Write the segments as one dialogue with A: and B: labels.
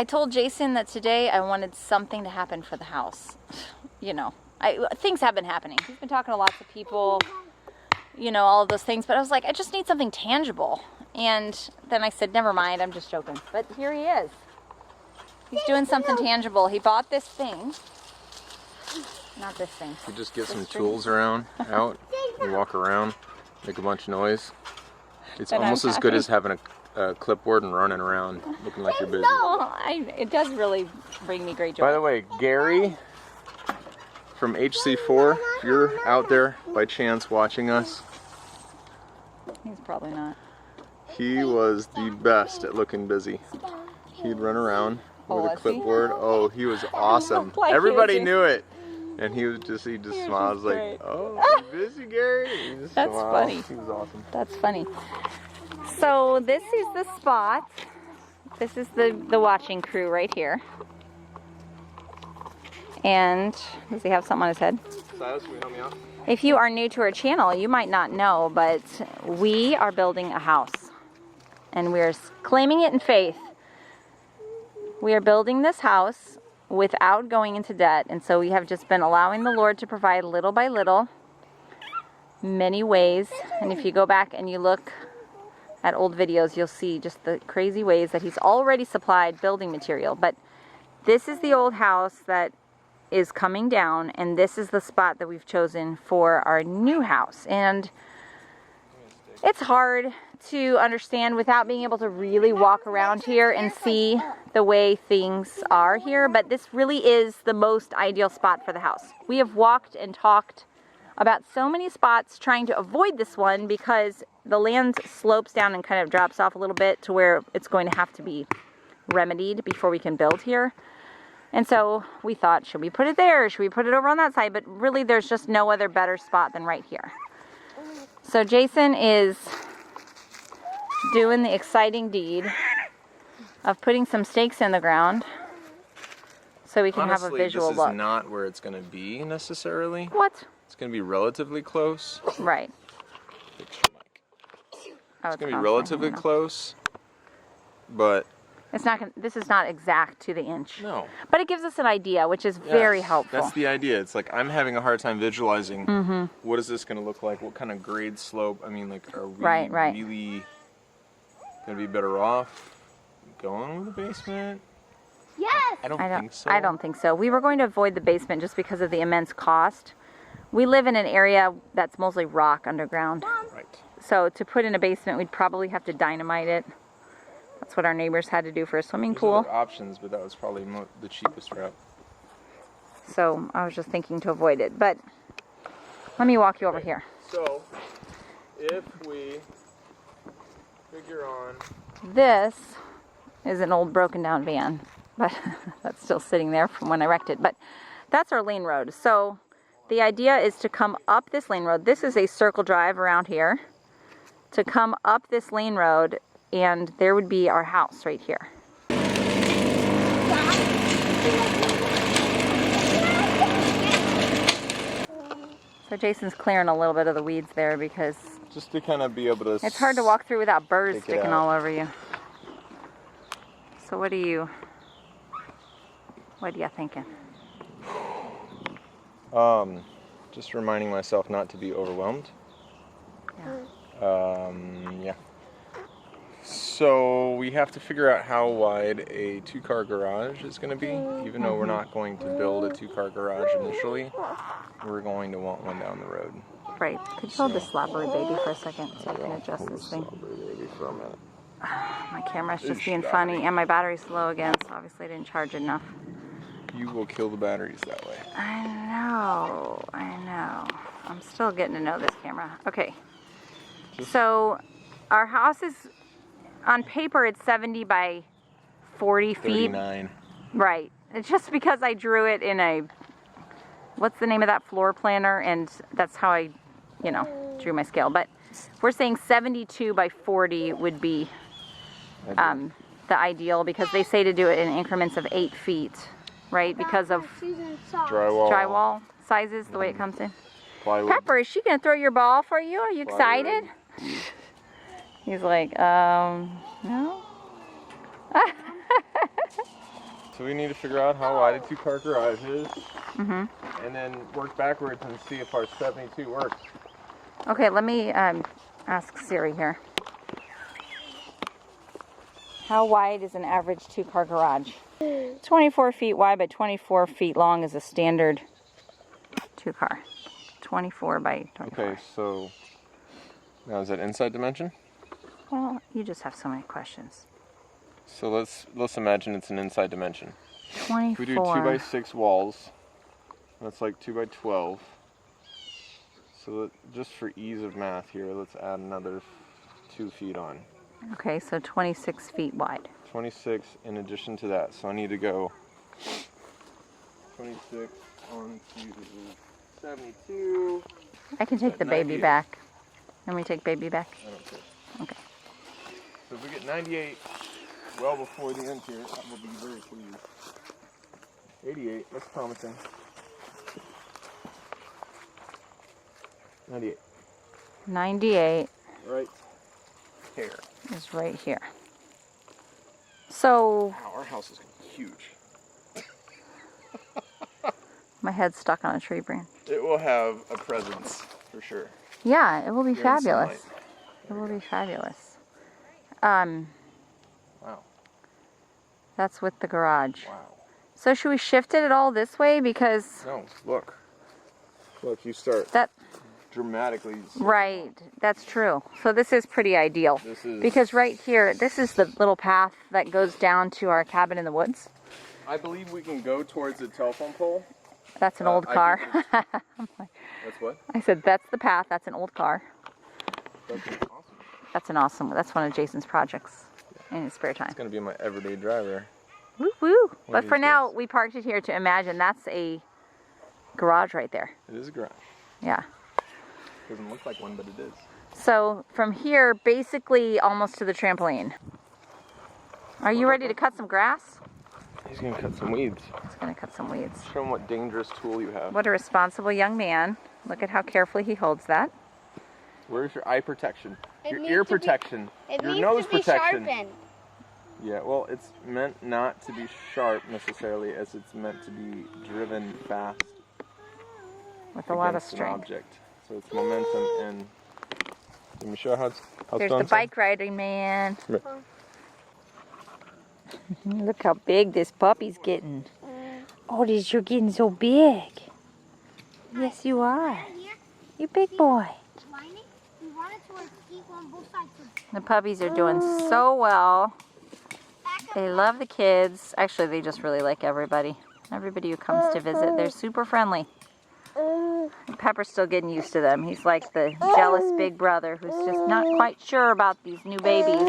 A: I told Jason that today I wanted something to happen for the house. You know, things have been happening. He's been talking to lots of people, you know, all of those things. But I was like, I just need something tangible. And then I said, never mind, I'm just joking. But here he is. He's doing something tangible. He bought this thing. Not this thing.
B: You just get some tools out, and walk around, make a bunch of noise. It's almost as good as having a clipboard and running around looking like you're busy.
A: No, it does really bring me great joy.
B: By the way, Gary from HC4, if you're out there by chance watching us.
A: He's probably not.
B: He was the best at looking busy. He'd run around with a clipboard. Oh, he was awesome. Everybody knew it. And he just smiles like, oh, you busy, Gary?
A: That's funny.
B: He was awesome.
A: That's funny. So this is the spot. This is the watching crew right here. And does he have something on his head?
B: Silas, can you help me out?
A: If you are new to our channel, you might not know, but we are building a house. And we're claiming it in faith. We are building this house without going into debt. And so we have just been allowing the Lord to provide little by little, many ways. And if you go back and you look at old videos, you'll see just the crazy ways that he's already supplied building material. But this is the old house that is coming down, and this is the spot that we've chosen for our new house. And it's hard to understand without being able to really walk around here and see the way things are here, but this really is the most ideal spot for the house. We have walked and talked about so many spots trying to avoid this one because the land slopes down and kind of drops off a little bit to where it's going to have to be remedied before we can build here. And so we thought, should we put it there? Should we put it over on that side? But really there's just no other better spot than right here. So Jason is doing the exciting deed of putting some stakes in the ground so we can have a visual look.
B: Honestly, this is not where it's going to be necessarily.
A: What?
B: It's going to be relatively close.
A: Right.
B: Fix your mic. It's going to be relatively close, but
A: it's not gonna, this is not exact to the inch.
B: No.
A: But it gives us an idea, which is very helpful.
B: That's the idea. It's like I'm having a hard time visualizing what is this going to look like? What kind of grade slope? I mean, like, are we really going to be better off going with the basement?
A: Yes!
B: I don't think so.
A: I don't think so. We were going to avoid the basement just because of the immense cost. We live in an area that's mostly rock underground.
B: Right.
A: So to put in a basement, we'd probably have to dynamite it. That's what our neighbors had to do for a swimming pool.
B: There's other options, but that was probably the cheapest route.
A: So I was just thinking to avoid it. But let me walk you over here.
B: So if we figure on...
A: This is an old broken down van, but that's still sitting there from when I wrecked it. But that's our lane road. So the idea is to come up this lane road. This is a circle drive around here. To come up this lane road, and there would be our house right here. So Jason's clearing a little bit of the weeds there because
B: just to kind of be able to...
A: It's hard to walk through without birds sticking all over you. So what are you thinking?
B: Just reminding myself not to be overwhelmed. Yeah. So we have to figure out how wide a two-car garage is going to be. Even though we're not going to build a two-car garage initially, we're going to want one down the road.
A: Right. Could you hold the slobbery baby for a second so I can adjust this thing?
B: Baby for a minute.
A: My camera's just being funny and my battery's low again, so obviously I didn't charge enough.
B: You will kill the batteries that way.
A: I know. I'm still getting to know this camera. Okay. So our house is, on paper, it's 70 by 40 feet.
B: 39.
A: Right. It's just because I drew it in a, what's the name of that floor planner? And that's how I, drew my scale. But we're saying 72 by 40 would be the ideal because they say to do it in increments of 8 feet, right? Because of drywall sizes, the way it comes in.
B: Plywood.
A: Pepper, is she going to throw your ball for you? Are you excited? He's like, no.
B: so we need to figure out how wide a 2-car garage is.
A: Mm-hmm.
B: And then work backwards and see if our 72 works.
A: Okay, let me ask Siri here. How wide is an average 2-car garage? 24 feet wide by 24 feet long is a standard 2-car. 24 by 24.
B: Okay, so now is that inside dimension?
A: Well, you just have so many questions.
B: So let's imagine it's an inside dimension.
A: 24.
B: If we do 2 by 6 walls, that's like 2 by 12. So just for ease of math here, let's add another 2 feet on.
A: Okay, so 26 feet wide.
B: 26 in addition to that. So I need to go 26 on to 72.
A: I can take the baby back. Let me take baby back.
B: I don't care.
A: Okay.
B: So if we get 98 well before the end here, that will be very pleased. 88, that's promising. 98.
A: 98.
B: Right here.
A: Is right here. So...
B: Wow, our house is going to be huge.
A: My head's stuck on a tree branch.
B: It will have a presence, for sure.
A: Yeah, it will be fabulous.
B: It
A: will be fabulous.
B: Wow.
A: That's with the garage.
B: Wow.
A: So should we shift it at all this way? Because...
B: No, look. Look, you start
A: that
B: dramatically.
A: Right, that's true. So this is pretty ideal.
B: This is... Because
A: right here, this is the little path that goes down to our cabin in the woods.
B: I believe we can go towards the telephone pole.
A: That's an old car.
B: That's what?
A: I said, that's the path. That's an old car.
B: That's awesome.
A: That's one of Jason's projects in his spare time.
B: It's going to be my everyday driver.
A: Woo woo. But for now, we parked it here to imagine that's a garage right there.
B: It is a garage.
A: Yeah.
B: Doesn't look like one, but it is.
A: So from here, basically almost to the trampoline. Are you ready to cut some grass?
B: He's going to cut some weeds.
A: He's going to cut some weeds.
B: Show him what dangerous tool you have.
A: What a responsible young man. Look at how carefully he holds that.
B: Where's your eye protection? Your ear protection. Your nose protection. Sharpened. Yeah, well, it's meant not to be sharp necessarily, as it's meant to be driven fast.
A: With a lot of strength.
B: An object. So it's momentum and... Let me show how it's done.
A: There's the bike riding man. Look how big this puppy's getting. Oh, you're getting so big. Yes, you are. You big boy. The puppies are doing so well. They love the kids. Actually, they just really like everybody. Everybody who comes to visit, they're super friendly. Pepper's still getting used to them. He's like the jealous big brother who's just not quite sure about these new babies.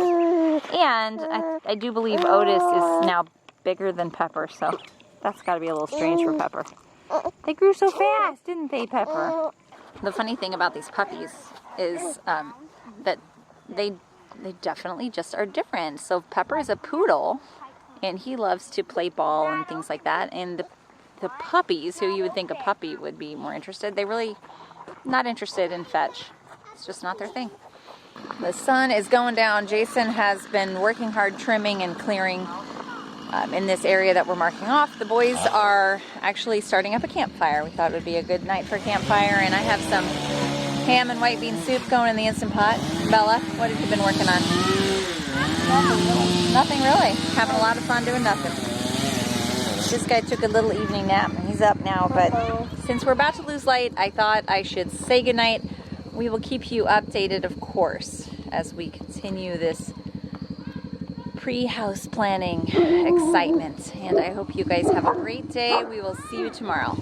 A: And I do believe Otis is now bigger than Pepper, so that's got to be a little strange for Pepper. They grew so fast, didn't they, Pepper? The funny thing about these puppies is that they definitely just are different. So Pepper is a poodle, and he loves to play ball and things like that. And the puppies, who you would think a puppy would be more interested, they really not interested in fetch. It's just not their thing. The sun is going down. Jason has been working hard trimming and clearing in this area that we're marking off. The boys are actually starting up a campfire. We thought it would be a good night for a campfire, and I have some ham and white bean soup going in the Instant Pot. Bella, what have you been working on? Nothing really. Having a lot of fun doing nothing. This guy took a little evening nap and he's up now, but since we're about to lose light, I thought I should say goodnight. We will keep you updated, of course, as we continue this pre-house planning excitement. And I hope you guys have a great day. We will see you tomorrow.